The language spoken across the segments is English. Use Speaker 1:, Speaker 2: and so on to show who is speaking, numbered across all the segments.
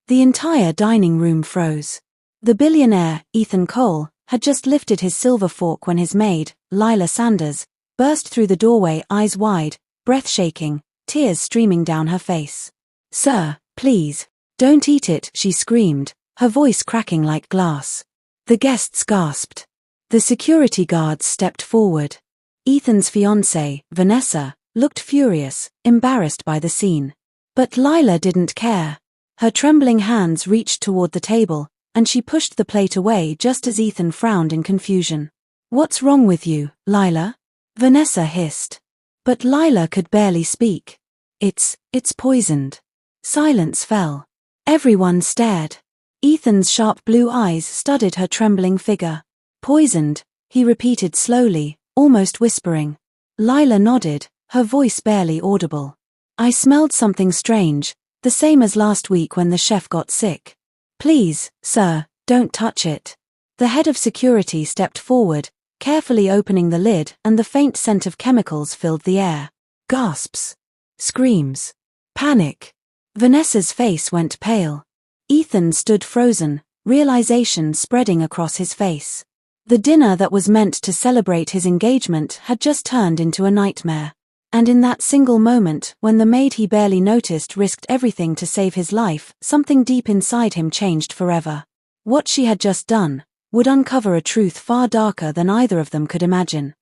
Speaker 1: The entire dining room froze. The billionaire, Ethan Cole, had just lifted his silver fork when his maid, Lila Sanders, burst through the doorway, eyes wide, breath shaking, tears streaming down her face. "Sir, please, don't eat it," she screamed, her voice cracking like glass. The guests gasped. The security guards stepped forward. Ethan's fiancée, Vanessa, looked furious, embarrassed by the scene. But Lila didn't care. Her trembling hands reached toward the table, and she pushed the plate away just as Ethan frowned in confusion. "What's wrong with you, Lila?" Vanessa hissed. But Lila could barely speak. It's poisoned." Silence fell. Everyone stared. Ethan's sharp blue eyes studied her trembling figure. "Poisoned," he repeated slowly, almost whispering. Lila nodded, her voice barely audible. "I smelled something strange, the same as last week when the chef got sick. Please, sir, don't touch it." The head of security stepped forward, carefully opening the lid, and the faint scent of chemicals filled the air. Gasps. Screams. Panic. Vanessa's face went pale. Ethan stood frozen, realization spreading across his face. The dinner that was meant to celebrate his engagement had just turned into a nightmare. And in that single moment, when the maid he barely noticed risked everything to save his life, something deep inside him changed forever. What she had just done would uncover a truth far darker than either of them could imagine.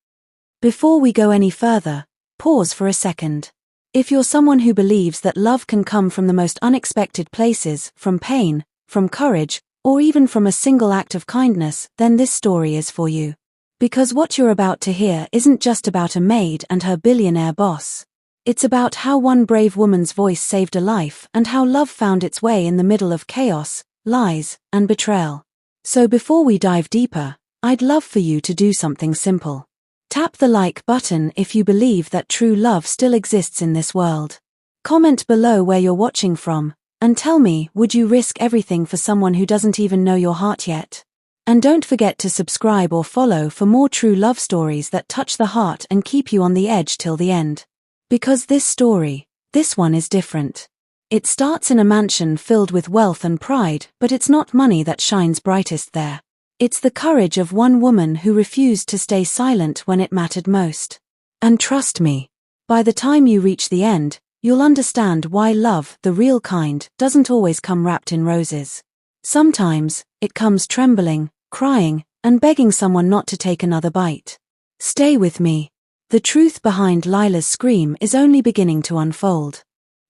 Speaker 1: Before we go any further, pause for a second. If you're someone who believes that love can come from the most unexpected places, from pain, from courage, or even from a single act of kindness, then this story is for you. Because what you're about to hear isn't just about a maid and her billionaire boss. It's about how one brave woman's voice saved a life and how love found its way in the middle of chaos, lies, and betrayal. So before we dive deeper, I'd love for you to do something simple. Tap the like button if you believe that true love still exists in this world. Comment below where you're watching from, and tell me, would you risk everything for someone who doesn't even know your heart yet? And don't forget to subscribe or follow for more true love stories that touch the heart and keep you on the edge till the end. Because this story, this one is different. It starts in a mansion filled with wealth and pride, but it's not money that shines brightest there. It's the courage of one woman who refused to stay silent when it mattered most. And trust me, by the time you reach the end, you'll understand why love, the real kind, doesn't always come wrapped in roses. Sometimes, it comes trembling, crying, and begging someone not to take another bite. Stay with me. The truth behind Lila's scream is only beginning to unfold.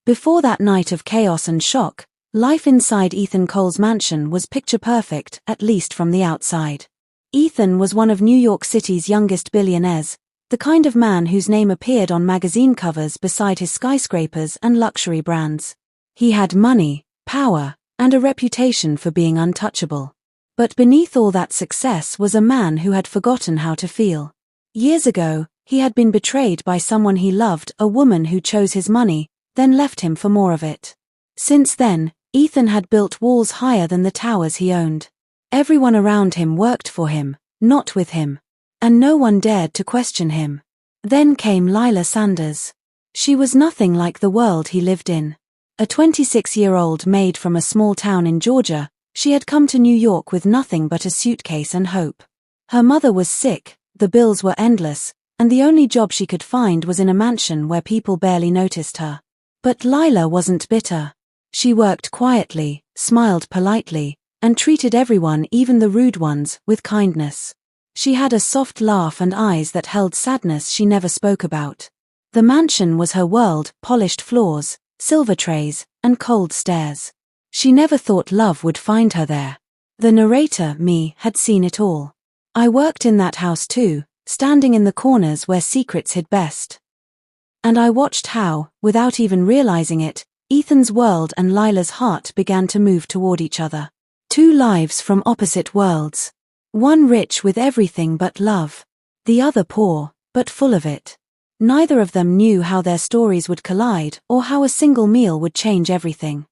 Speaker 1: Before that night of chaos and shock, life inside Ethan Cole's mansion was picture perfect, at least from the outside. Ethan was one of New York City's youngest billionaires, the kind of man whose name appeared on magazine covers beside his skyscrapers and luxury brands. He had money, power, and a reputation for being untouchable. But beneath all that success was a man who had forgotten how to feel. Years ago, he had been betrayed by someone he loved, a woman who chose his money, then left him for more of it. Since then, Ethan had built walls higher than the towers he owned. Everyone around him worked for him, not with him. And no one dared to question him. Then came Lila Sanders. She was nothing like the world he lived in. A 26-year-old maid from a small town in Georgia, she had come to New York with nothing but a suitcase and hope. Her mother was sick, the bills were endless, and the only job she could find was in a mansion where people barely noticed her. But Lila wasn't bitter. She worked quietly, smiled politely, and treated everyone, even the rude ones, with kindness. She had a soft laugh and eyes that held sadness she never spoke about. The mansion was her world, polished floors, silver trays, and cold stares. She never thought love would find her there. The narrator, me, had seen it all. I worked in that house too, standing in the corners where secrets hid best. And I watched how, without even realizing it, Ethan's world and Lila's heart began to move toward each other. Two lives from opposite worlds. One rich with everything but love. The other poor, but full of it. Neither of them knew how their stories would collide or how a single meal would change everything.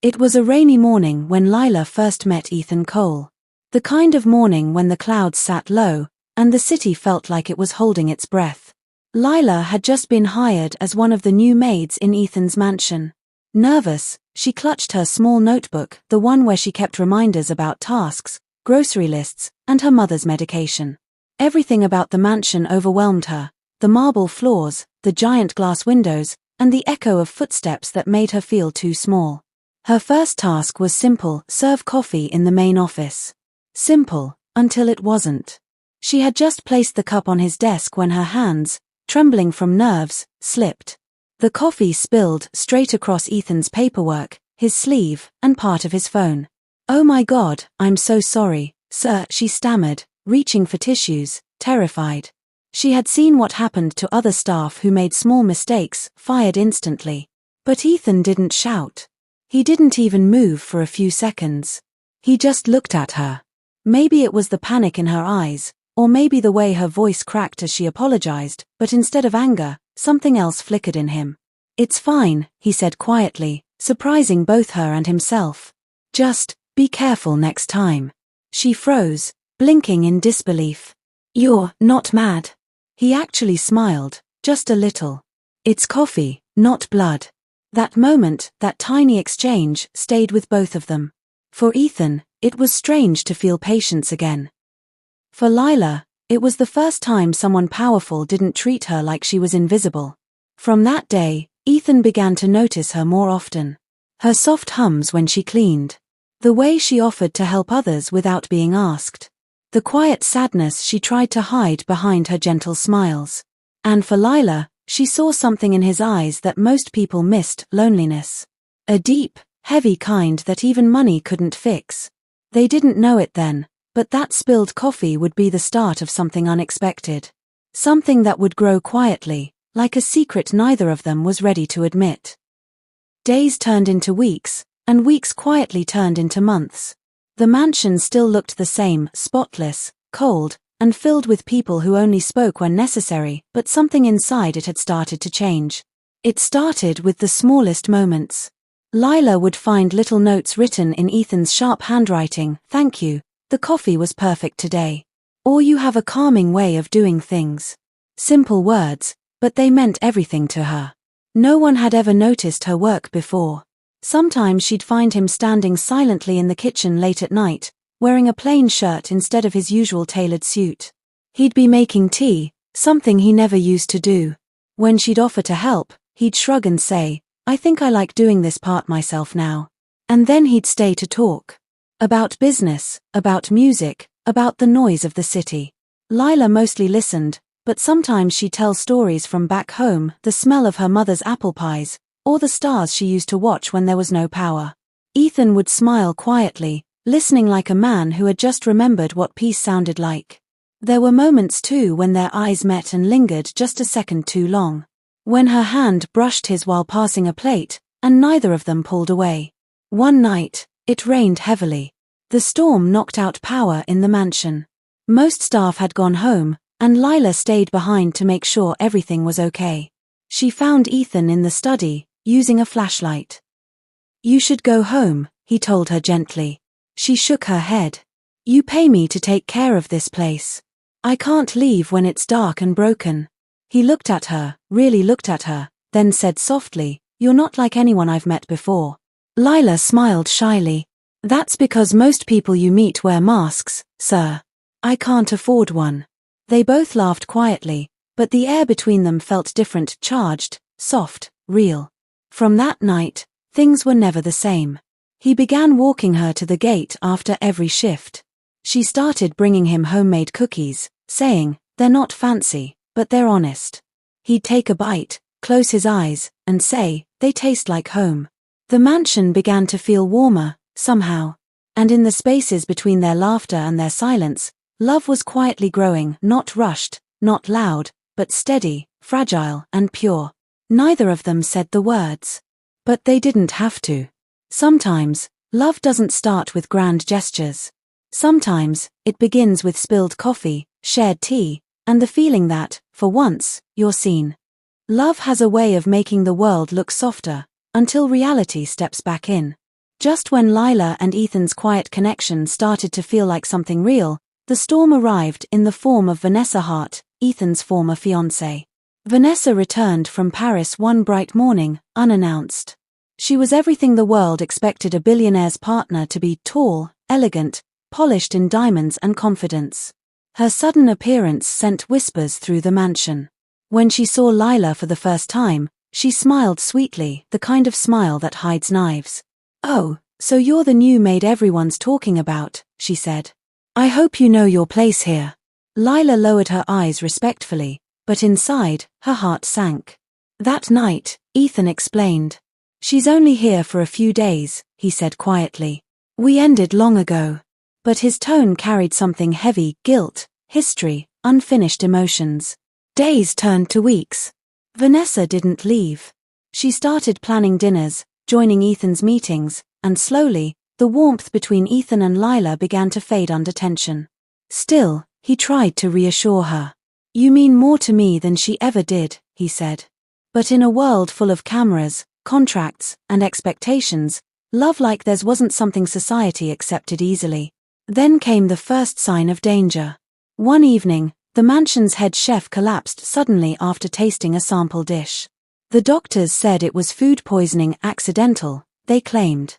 Speaker 1: It was a rainy morning when Lila first met Ethan Cole. The kind of morning when the clouds sat low, and the city felt like it was holding its breath. Lila had just been hired as one of the new maids in Ethan's mansion. Nervous, she clutched her small notebook, the one where she kept reminders about tasks, grocery lists, and her mother's medication. Everything about the mansion overwhelmed her, the marble floors, the giant glass windows, and the echo of footsteps that made her feel too small. Her first task was simple: serve coffee in the main office. Simple, until it wasn't. She had just placed the cup on his desk when her hands, trembling from nerves, slipped. The coffee spilled straight across Ethan's paperwork, his sleeve, and part of his phone. "Oh my God, I'm so sorry, sir," she stammered, reaching for tissues, terrified. She had seen what happened to other staff who made small mistakes, fired instantly. But Ethan didn't shout. He didn't even move for a few seconds. He just looked at her. Maybe it was the panic in her eyes, or maybe the way her voice cracked as she apologized, but instead of anger, something else flickered in him. "It's fine," he said quietly, surprising both her and himself. "Just, be careful next time." She froze, blinking in disbelief. "You're not mad." He actually smiled, just a little. "It's coffee, not blood." That moment, that tiny exchange, stayed with both of them. For Ethan, it was strange to feel patience again. For Lila, it was the first time someone powerful didn't treat her like she was invisible. From that day, Ethan began to notice her more often. Her soft hums when she cleaned. The way she offered to help others without being asked. The quiet sadness she tried to hide behind her gentle smiles. And for Lila, she saw something in his eyes that most people missed: loneliness. A deep, heavy kind that even money couldn't fix. They didn't know it then, but that spilled coffee would be the start of something unexpected. Something that would grow quietly, like a secret neither of them was ready to admit. Days turned into weeks, and weeks quietly turned into months. The mansion still looked the same: spotless, cold, and filled with people who only spoke when necessary, but something inside it had started to change. It started with the smallest moments. Lila would find little notes written in Ethan's sharp handwriting: "Thank you, the coffee was perfect today." Or "You have a calming way of doing things." Simple words, but they meant everything to her. No one had ever noticed her work before. Sometimes she'd find him standing silently in the kitchen late at night, wearing a plain shirt instead of his usual tailored suit. He'd be making tea, something he never used to do. When she'd offer to help, he'd shrug and say, "I think I like doing this part myself now." And then he'd stay to talk. About business, about music, about the noise of the city. Lila mostly listened, but sometimes she'd tell stories from back home: the smell of her mother's apple pies, or the stars she used to watch when there was no power. Ethan would smile quietly, listening like a man who had just remembered what peace sounded like. There were moments too when their eyes met and lingered just a second too long. When her hand brushed his while passing a plate, and neither of them pulled away. One night, it rained heavily. The storm knocked out power in the mansion. Most staff had gone home, and Lila stayed behind to make sure everything was okay. She found Ethan in the study, using a flashlight. "You should go home," he told her gently. She shook her head. "You pay me to take care of this place. I can't leave when it's dark and broken." He looked at her, really looked at her, then said softly, "You're not like anyone I've met before." Lila smiled shyly. "That's because most people you meet wear masks, sir. I can't afford one." They both laughed quietly, but the air between them felt different: charged, soft, real. From that night, things were never the same. He began walking her to the gate after every shift. She started bringing him homemade cookies, saying, "They're not fancy, but they're honest." He'd take a bite, close his eyes, and say, "They taste like home." The mansion began to feel warmer, somehow. And in the spaces between their laughter and their silence, love was quietly growing: not rushed, not loud, but steady, fragile, and pure. Neither of them said the words. But they didn't have to. Sometimes, love doesn't start with grand gestures. Sometimes, it begins with spilled coffee, shared tea, and the feeling that, for once, you're seen. Love has a way of making the world look softer, until reality steps back in. Just when Lila and Ethan's quiet connection started to feel like something real, the storm arrived in the form of Vanessa Hart, Ethan's former fiancée. Vanessa returned from Paris one bright morning, unannounced. She was everything the world expected a billionaire's partner to be: tall, elegant, polished in diamonds and confidence. Her sudden appearance sent whispers through the mansion. When she saw Lila for the first time, she smiled sweetly, the kind of smile that hides knives. "Oh, so you're the new maid everyone's talking about," she said. "I hope you know your place here." Lila lowered her eyes respectfully, but inside, her heart sank. That night, Ethan explained. "She's only here for a few days," he said quietly. "We ended long ago." But his tone carried something heavy: guilt, history, unfinished emotions. Days turned to weeks. Vanessa didn't leave. She started planning dinners, joining Ethan's meetings, and slowly, the warmth between Ethan and Lila began to fade under tension. Still, he tried to reassure her. "You mean more to me than she ever did," he said. But in a world full of cameras, contracts, and expectations, love like theirs wasn't something society accepted easily. Then came the first sign of danger. One evening, the mansion's head chef collapsed suddenly after tasting a sample dish. The doctors said it was food poisoning, accidental, they claimed.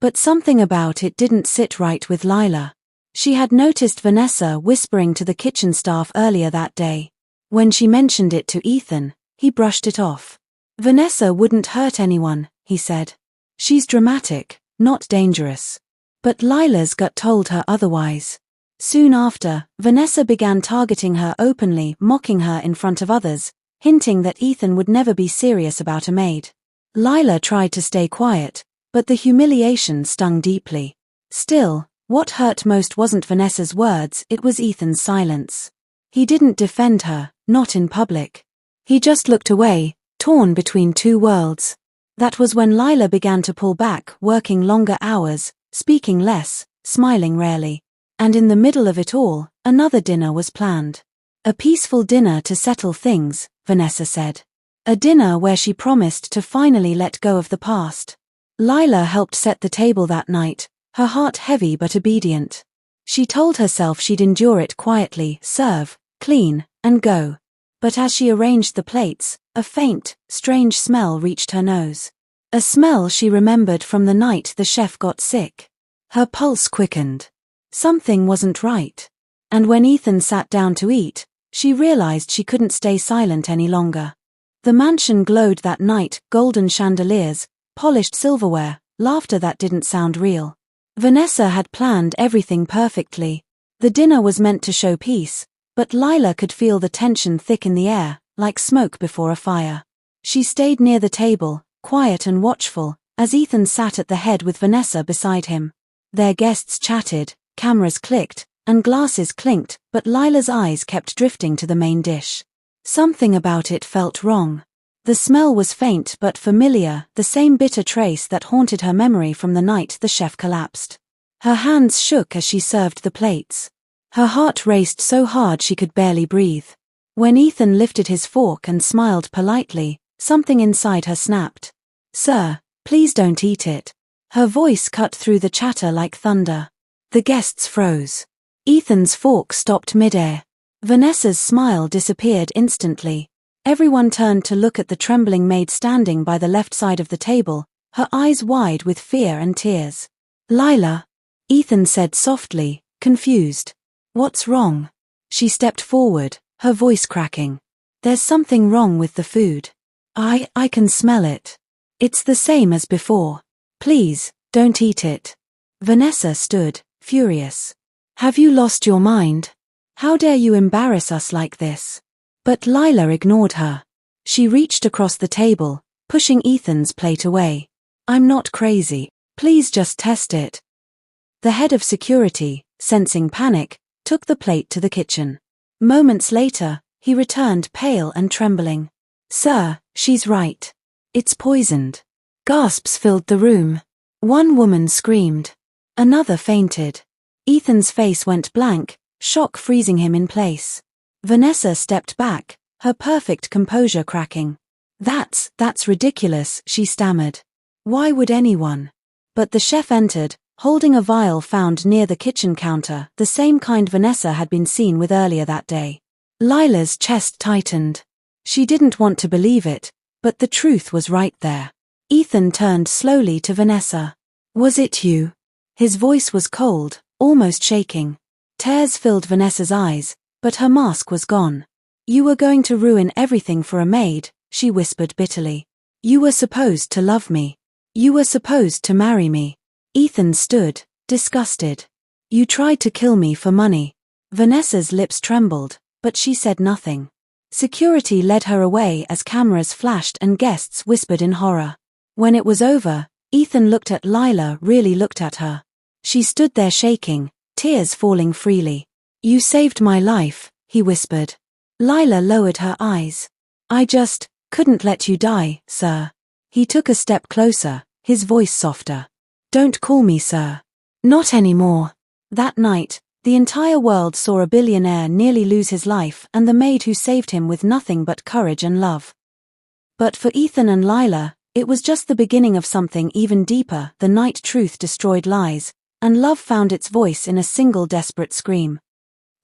Speaker 1: But something about it didn't sit right with Lila. She had noticed Vanessa whispering to the kitchen staff earlier that day. When she mentioned it to Ethan, he brushed it off. "Vanessa wouldn't hurt anyone," he said. "She's dramatic, not dangerous." But Lila's gut told her otherwise. Soon after, Vanessa began targeting her openly, mocking her in front of others, hinting that Ethan would never be serious about a maid. Lila tried to stay quiet, but the humiliation stung deeply. Still, what hurt most wasn't Vanessa's words, it was Ethan's silence. He didn't defend her, not in public. He just looked away, torn between two worlds. That was when Lila began to pull back, working longer hours, speaking less, smiling rarely. And in the middle of it all, another dinner was planned. A peaceful dinner to settle things, Vanessa said. A dinner where she promised to finally let go of the past. Lila helped set the table that night, her heart heavy but obedient. She told herself she'd endure it quietly, serve, clean, and go. But as she arranged the plates, a faint, strange smell reached her nose. A smell she remembered from the night the chef got sick. Her pulse quickened. Something wasn't right. And when Ethan sat down to eat, she realized she couldn't stay silent any longer. The mansion glowed that night, golden chandeliers, polished silverware, laughter that didn't sound real. Vanessa had planned everything perfectly. The dinner was meant to show peace, but Lila could feel the tension thick in the air, like smoke before a fire. She stayed near the table, quiet and watchful, as Ethan sat at the head with Vanessa beside him. Their guests chatted, cameras clicked, and glasses clinked, but Lila's eyes kept drifting to the main dish. Something about it felt wrong. The smell was faint but familiar, the same bitter trace that haunted her memory from the night the chef collapsed. Her hands shook as she served the plates. Her heart raced so hard she could barely breathe. When Ethan lifted his fork and smiled politely, something inside her snapped. "Sir, please don't eat it." Her voice cut through the chatter like thunder. The guests froze. Ethan's fork stopped midair. Vanessa's smile disappeared instantly. Everyone turned to look at the trembling maid standing by the left side of the table, her eyes wide with fear and tears. "Lila," Ethan said softly, confused. "What's wrong?" She stepped forward, her voice cracking. "There's something wrong with the food. I can smell it. It's the same as before. Please, don't eat it." Vanessa stood, furious. "Have you lost your mind? How dare you embarrass us like this?" But Lila ignored her. She reached across the table, pushing Ethan's plate away. "I'm not crazy. Please just test it." The head of security, sensing panic, took the plate to the kitchen. Moments later, he returned pale and trembling. "Sir, she's right. It's poisoned." Gasps filled the room. One woman screamed. Another fainted. Ethan's face went blank, shock freezing him in place. Vanessa stepped back, her perfect composure cracking. That's ridiculous," she stammered. "Why would anyone?" But the chef entered, holding a vial found near the kitchen counter, the same kind Vanessa had been seen with earlier that day. Lila's chest tightened. She didn't want to believe it, but the truth was right there. Ethan turned slowly to Vanessa. Was it you? His voice was cold, almost shaking. Tears filled Vanessa's eyes, but her mask was gone. You were going to ruin everything for a maid, she whispered bitterly. You were supposed to love me. You were supposed to marry me. Ethan stood, disgusted. You tried to kill me for money. Vanessa's lips trembled, but she said nothing. Security led her away as cameras flashed and guests whispered in horror. When it was over, Ethan looked at Lila, really looked at her. She stood there shaking, tears falling freely. You saved my life, he whispered. Lila lowered her eyes. I just couldn't let you die, sir. He took a step closer, his voice softer. Don't call me sir. Not anymore. That night, the entire world saw a billionaire nearly lose his life and the maid who saved him with nothing but courage and love. But for Ethan and Lila, it was just the beginning of something even deeper. The night truth destroyed lies, and love found its voice in a single desperate scream.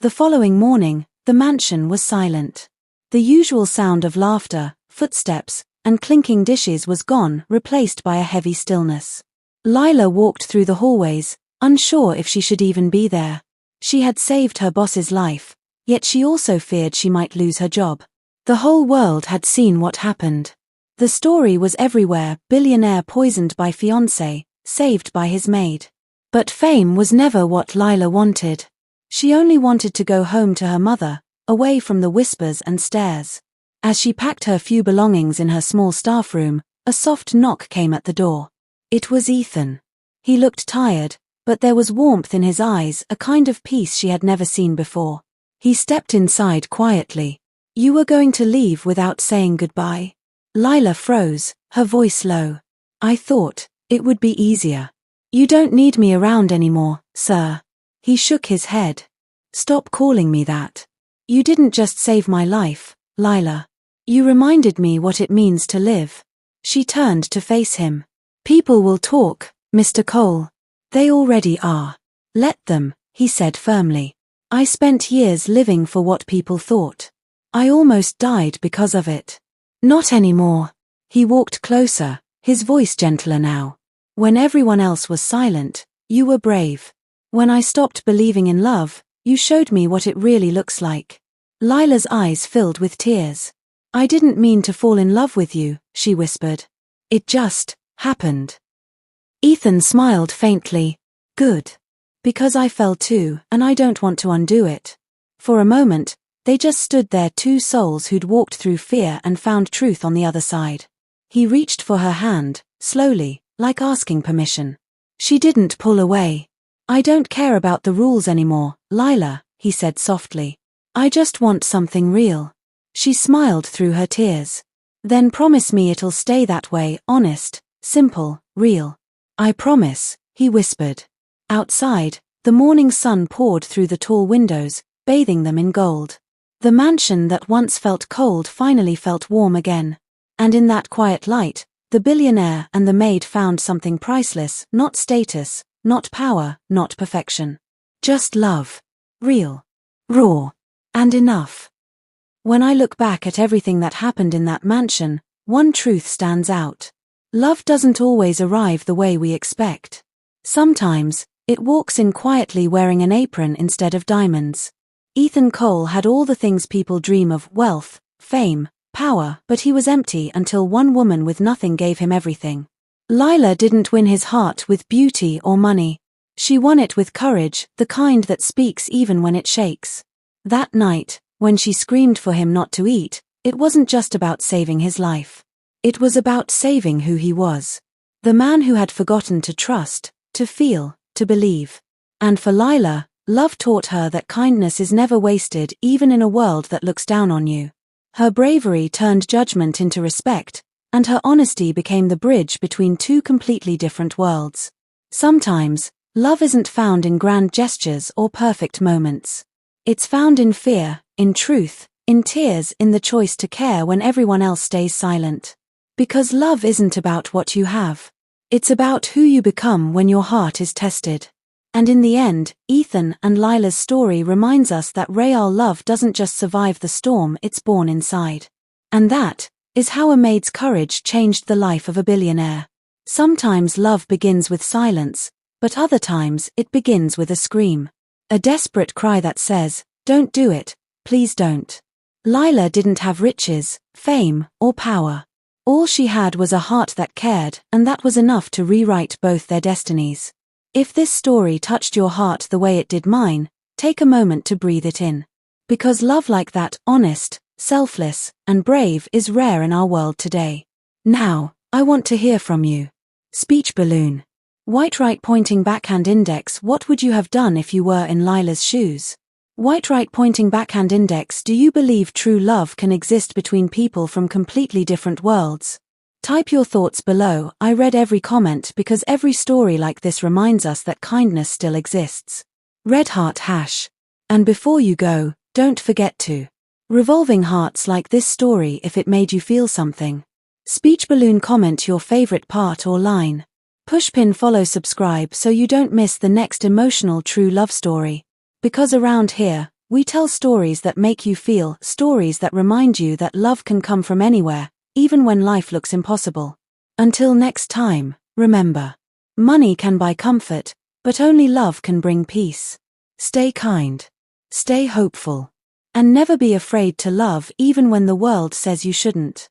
Speaker 1: The following morning, the mansion was silent. The usual sound of laughter, footsteps, and clinking dishes was gone, replaced by a heavy stillness. Lila walked through the hallways, unsure if she should even be there. She had saved her boss's life, yet she also feared she might lose her job. The whole world had seen what happened. The story was everywhere: billionaire poisoned by fiancé, saved by his maid. But fame was never what Lila wanted. She only wanted to go home to her mother, away from the whispers and stares. As she packed her few belongings in her small staff room, a soft knock came at the door. It was Ethan. He looked tired, but there was warmth in his eyes, a kind of peace she had never seen before. He stepped inside quietly. You were going to leave without saying goodbye? Lila froze, her voice low. I thought it would be easier. You don't need me around anymore, sir. He shook his head. Stop calling me that. You didn't just save my life, Lila. You reminded me what it means to live. She turned to face him. People will talk, Mr. Cole. They already are. Let them, he said firmly. I spent years living for what people thought. I almost died because of it. Not anymore. He walked closer, his voice gentler now. When everyone else was silent, you were brave. When I stopped believing in love, you showed me what it really looks like. Lila's eyes filled with tears. I didn't mean to fall in love with you, she whispered. It just happened. Ethan smiled faintly. Good. Because I fell too, and I don't want to undo it. For a moment, they just stood there, two souls who'd walked through fear and found truth on the other side. He reached for her hand, slowly, like asking permission. She didn't pull away. I don't care about the rules anymore, Lila, he said softly. I just want something real. She smiled through her tears. Then promise me it'll stay that way, honest, simple, real. I promise, he whispered. Outside, the morning sun poured through the tall windows, bathing them in gold. The mansion that once felt cold finally felt warm again. And in that quiet light, the billionaire and the maid found something priceless, not status, not power, not perfection. Just love. Real. Raw. And enough. When I look back at everything that happened in that mansion, one truth stands out. Love doesn't always arrive the way we expect. Sometimes, it walks in quietly wearing an apron instead of diamonds. Ethan Cole had all the things people dream of: wealth, fame, power, but he was empty until one woman with nothing gave him everything. Lila didn't win his heart with beauty or money. She won it with courage, the kind that speaks even when it shakes. That night, when she screamed for him not to eat, it wasn't just about saving his life. It was about saving who he was. The man who had forgotten to trust, to feel, to believe. And for Lila, love taught her that kindness is never wasted, even in a world that looks down on you. Her bravery turned judgment into respect, and her honesty became the bridge between two completely different worlds. Sometimes, love isn't found in grand gestures or perfect moments. It's found in fear, in truth, in tears, in the choice to care when everyone else stays silent. Because love isn't about what you have. It's about who you become when your heart is tested. And in the end, Ethan and Lila's story reminds us that real love doesn't just survive the storm, it's born inside. And that is how a maid's courage changed the life of a billionaire. Sometimes love begins with silence, but other times it begins with a scream. A desperate cry that says, "Don't do it, please don't." Lila didn't have riches, fame, or power. All she had was a heart that cared, and that was enough to rewrite both their destinies. If this story touched your heart the way it did mine, take a moment to breathe it in. Because love like that, honest, selfless, and brave, is rare in our world today. Now, I want to hear from you. Speech balloon. White right pointing backhand index. What would you have done if you were in Lila's shoes? White right pointing backhand index. Do you believe true love can exist between people from completely different worlds? Type your thoughts below. I read every comment because every story like this reminds us that kindness still exists. Red heart hash. And before you go, don't forget to revolving hearts like this story if it made you feel something. Speech balloon. Comment your favorite part or line. Pushpin. Follow, subscribe so you don't miss the next emotional true love story. Because around here, we tell stories that make you feel, stories that remind you that love can come from anywhere, even when life looks impossible. Until next time, remember, money can buy comfort, but only love can bring peace. Stay kind, stay hopeful, and never be afraid to love even when the world says you shouldn't.